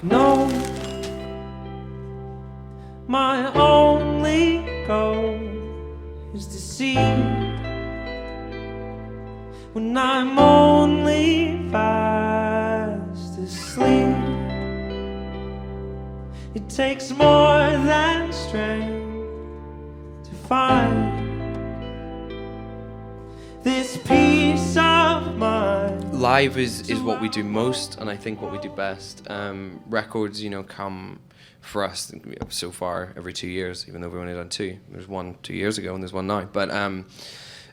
No, my only goal is to see when I'm only fast asleep. It takes more than strength to find this peace of mind. Live is what we do most, and I think what we do best. Records, come for us so far every 2 years, even though we've only done two. There's one 2 years ago and there's one now. But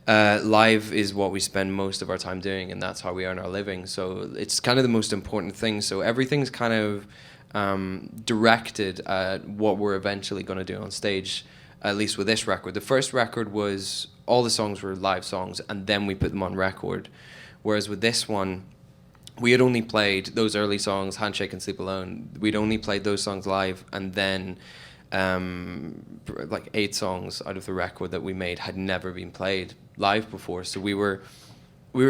live is what we spend most of our time doing, and that's how we earn our living. So it's kind of the most important thing. So everything's kind of directed at what we're eventually going to do on stage, at least with this record. The first record was all the songs were live songs, and then we put them on record. Whereas with this one, we had only played those early songs, Handshake and Sleep Alone. We'd only played those songs live, and then like 8 songs out of the record that we made had never been played live before. So we were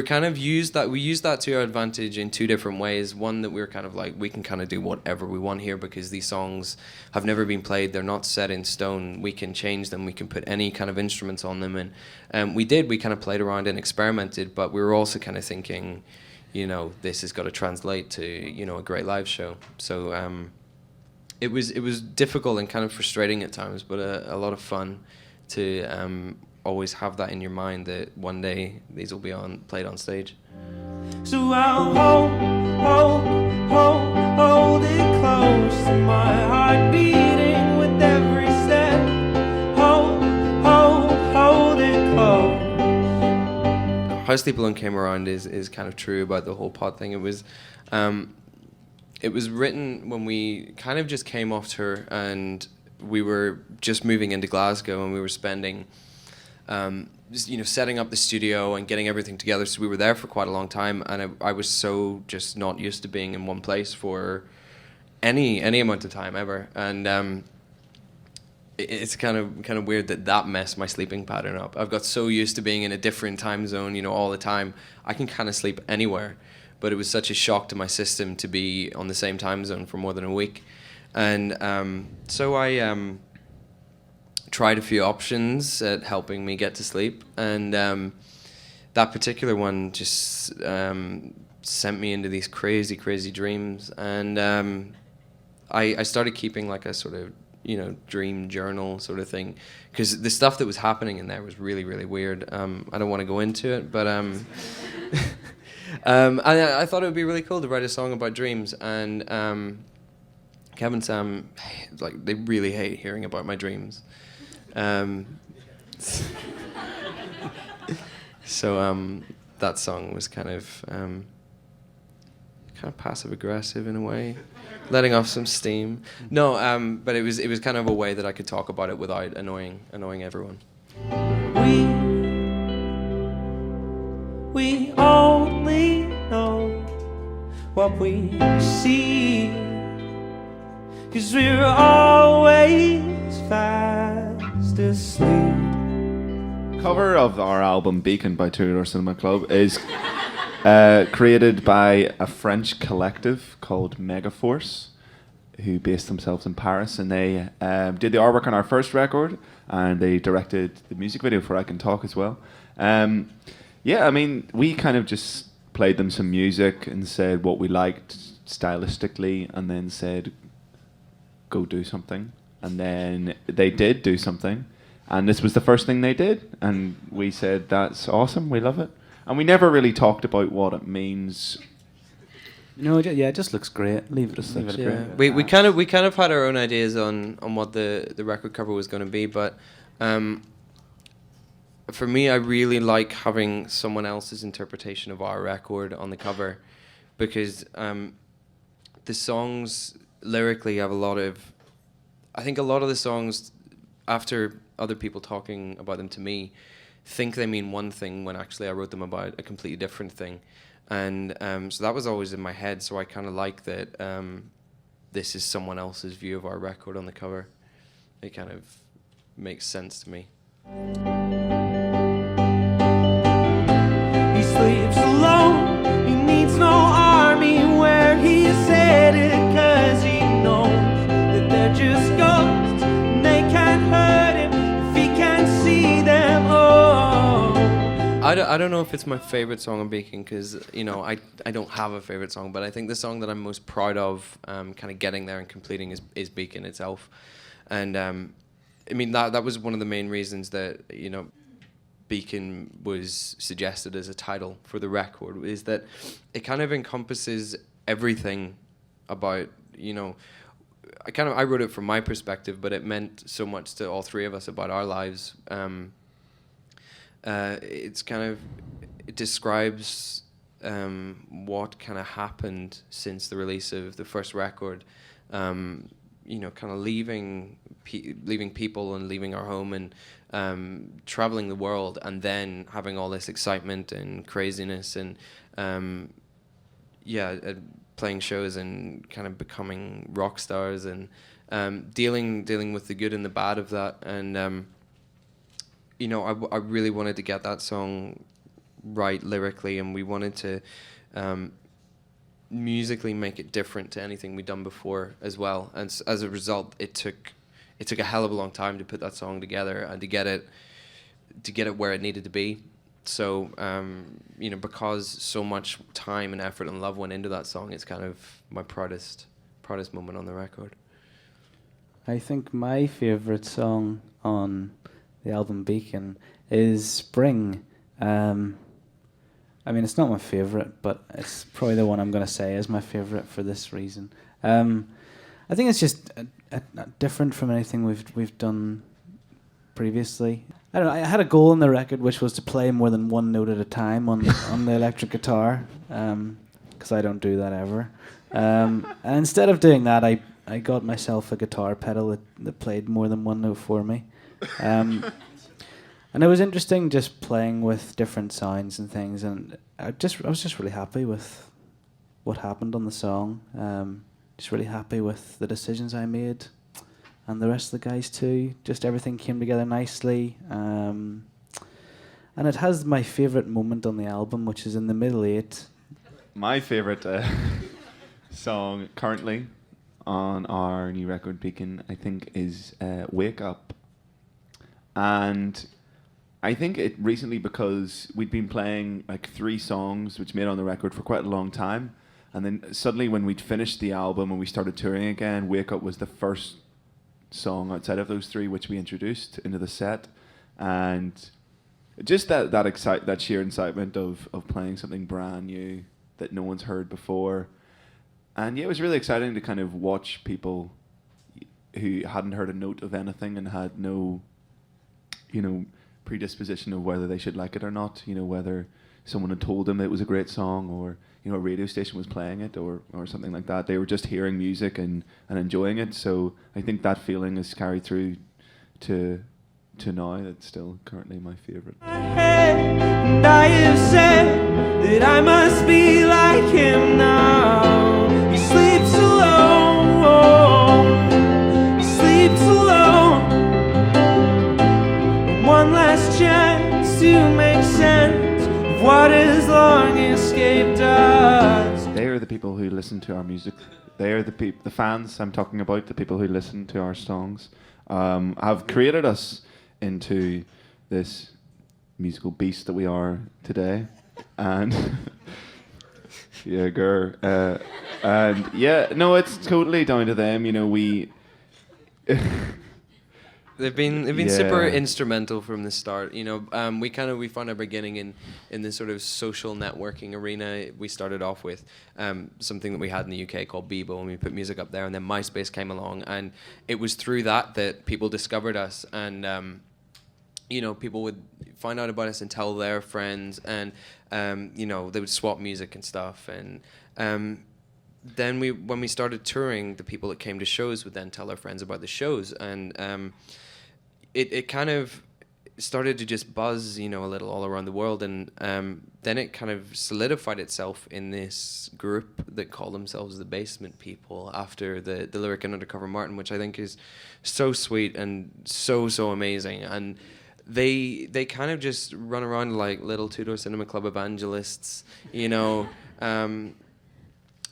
kind of used that to our advantage in 2 different ways. One, that we were kind of like, we can kind of do whatever we want here because these songs have never been played. They're not set in stone. We can change them. We can put any kind of instruments on them. And we kind of played around and experimented, but we were also kind of thinking, this has got to translate to, a great live show. So it was difficult and kind of frustrating at times, but a lot of fun to always have that in your mind that one day these will be played on stage. So I'll hold it close to my heart beating with every step. Hold it close. How Sleep Alone came around is kind of true about the whole pod thing. It was written when we kind of just came off tour and we were just moving into Glasgow, and we were spending setting up the studio and getting everything together. So we were there for quite a long time, and I was so just not used to being in one place for any amount of time ever. And it's kind of weird that messed my sleeping pattern up. I've got so used to being in a different time zone, all the time. I can kind of sleep anywhere, but it was such a shock to my system to be on the same time zone for more than a week. And so I tried a few options at helping me get to sleep, and that particular one just sent me into these crazy dreams. And I started keeping like a sort of dream journal sort of thing, because the stuff that was happening in there was really, really weird. I don't want to go into it, but I thought it would be really cool to write a song about dreams. And Kevin and Sam, they really hate hearing about my dreams. So that song was kind of passive aggressive in a way, letting off some steam. No, but it was kind of a way that I could talk about it without annoying everyone. We only know what we see, 'cause we're always fast asleep. Cover of our album Beacon by Two Door Cinema Club is created by a French collective called Megaforce, who based themselves in Paris, and they did the artwork on our first record, and they directed the music video for I Can Talk as well. We kind of just played them some music and said what we liked stylistically, and then said, go do something. And then they did do something, and this was the first thing they did, and we said, that's awesome, we love it. And we never really talked about what it means. It just looks great. Leave it. Yeah. We kind of had our own ideas on what the record cover was going to be, but for me, I really like having someone else's interpretation of our record on the cover, because the songs lyrically have I think a lot of the songs, after other people talking about them to me, think they mean one thing when actually I wrote them about a completely different thing. And so that was always in my head, so I kind of like that this is someone else's view of our record on the cover. It kind of makes sense to me. He sleeps alone, he needs no army where he's headed, 'cause he I don't know if it's my favorite song on Beacon because I don't have a favorite song, but I think the song that I'm most proud of, kind of getting there and completing is Beacon itself, and I mean that was one of the main reasons that Beacon was suggested as a title for the record, is that it kind of encompasses everything about I wrote it from my perspective, but it meant so much to all three of us about our lives. It describes what kind of happened since the release of the first record. Kind of leaving people and leaving our home and traveling the world, and then having all this excitement and craziness and playing shows and kind of becoming rock stars and dealing with the good and the bad of that. And I really wanted to get that song right lyrically, and we wanted to musically make it different to anything we'd done before as well. And as a result, it took a hell of a long time to put that song together and to get it where it needed to be. So because so much time and effort and love went into that song, it's kind of my proudest moment on the record. I think my favourite song on the album Beacon is Spring. I mean, it's not my favourite, but it's probably the one I'm going to say is my favourite for this reason. I think it's just different from anything we've done previously. I don't know. I had a goal on the record, which was to play more than one note at a time on the electric guitar, because I don't do that ever. And instead of doing that, I got myself a guitar pedal that played more than one note for me. And it was interesting just playing with different sounds and things, and I was just really happy with what happened on the song. Just really happy with the decisions I made. And the rest of the guys too. Just everything came together nicely. And it has my favourite moment on the album, which is in the middle 8. My favourite song currently on our new record, Beacon, I think is Wake Up. And I think it recently, because we'd been playing like 3 songs which made on the record for quite a long time. And then suddenly when we'd finished the album and we started touring again, Wake Up was the first song outside of those 3 which we introduced into the set, and just that sheer excitement of playing something brand new that no one's heard before. And yeah, it was really exciting to kind of watch people who hadn't heard a note of anything and had no predisposition of whether they should like it or not, whether someone had told them it was a great song, or a radio station was playing it, or something like that. They were just hearing music and enjoying it. So I think that feeling is carried through to now. It's still currently my favourite. And I have said that I must be like him now. He sleeps alone. He sleeps alone. One last chance to make sense of what has long escaped us. They are the people who listen to our music. They are the fans I'm talking about, the people who listen to our songs, have created us into this musical beast that we are today. And yeah, and yeah, no, it's totally down to them. We. They've been super instrumental from the start. We found our beginning in this sort of social networking arena. We started off with something that we had in the UK called Bebo, and we put music up there, and then MySpace came along, and it was through that people discovered us, and people would find out about us and tell their friends, and they would swap music and stuff, and then when we started touring, the people that came to shows would then tell their friends about the shows, and it kind of started to just buzz, a little all around the world, and then it kind of solidified itself in this group that call themselves the Basement People, after the lyric in Undercover Martin, which I think is so sweet and so amazing. And they kind of just run around like little Two-Door Cinema Club evangelists,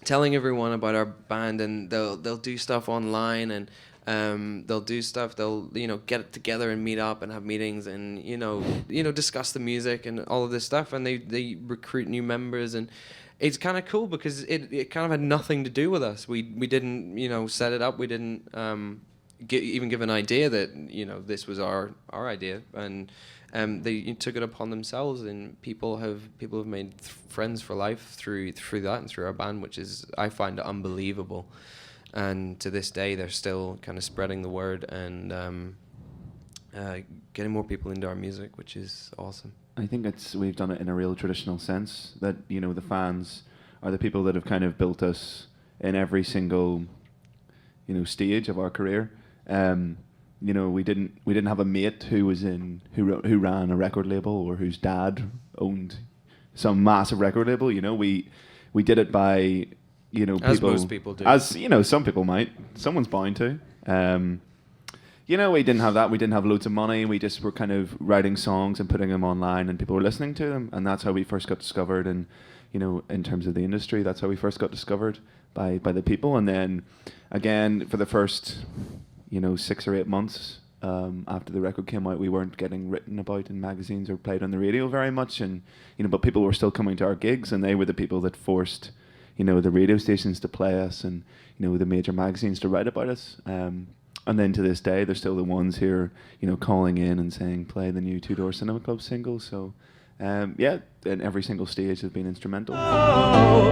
telling everyone about our band, and they'll do stuff online, and They'll do stuff. They'll get together and meet up and have meetings and discuss the music and all of this stuff. And they recruit new members, and it's kind of cool because it kind of had nothing to do with us. We didn't set it up. We didn't even give an idea that this was our idea, and they took it upon themselves. And people have made friends for life through that and through our band, which is, I find it unbelievable. And to this day, they're still kind of spreading the word and getting more people into our music, which is awesome. I think we've done it in a real traditional sense, that the fans are the people that have kind of built us in every single stage of our career. We didn't have a mate who ran a record label, or whose dad owned some massive record label. We did it by as most people do. As some people might. Someone's bound to. We didn't have that. We didn't have loads of money. We just were kind of writing songs and putting them online, and people were listening to them. And that's how we first got discovered. And in terms of the industry, that's how we first got discovered by the people. And then again, for the first 6 or 8 months after the record came out, we weren't getting written about in magazines or played on the radio very much. And but people were still coming to our gigs, and they were the people that forced the radio stations to play us, and the major magazines to write about us. And then to this day, they're still the ones here, calling in and saying, play the new Two Door Cinema Club single. So, in every single stage has been instrumental. Oh,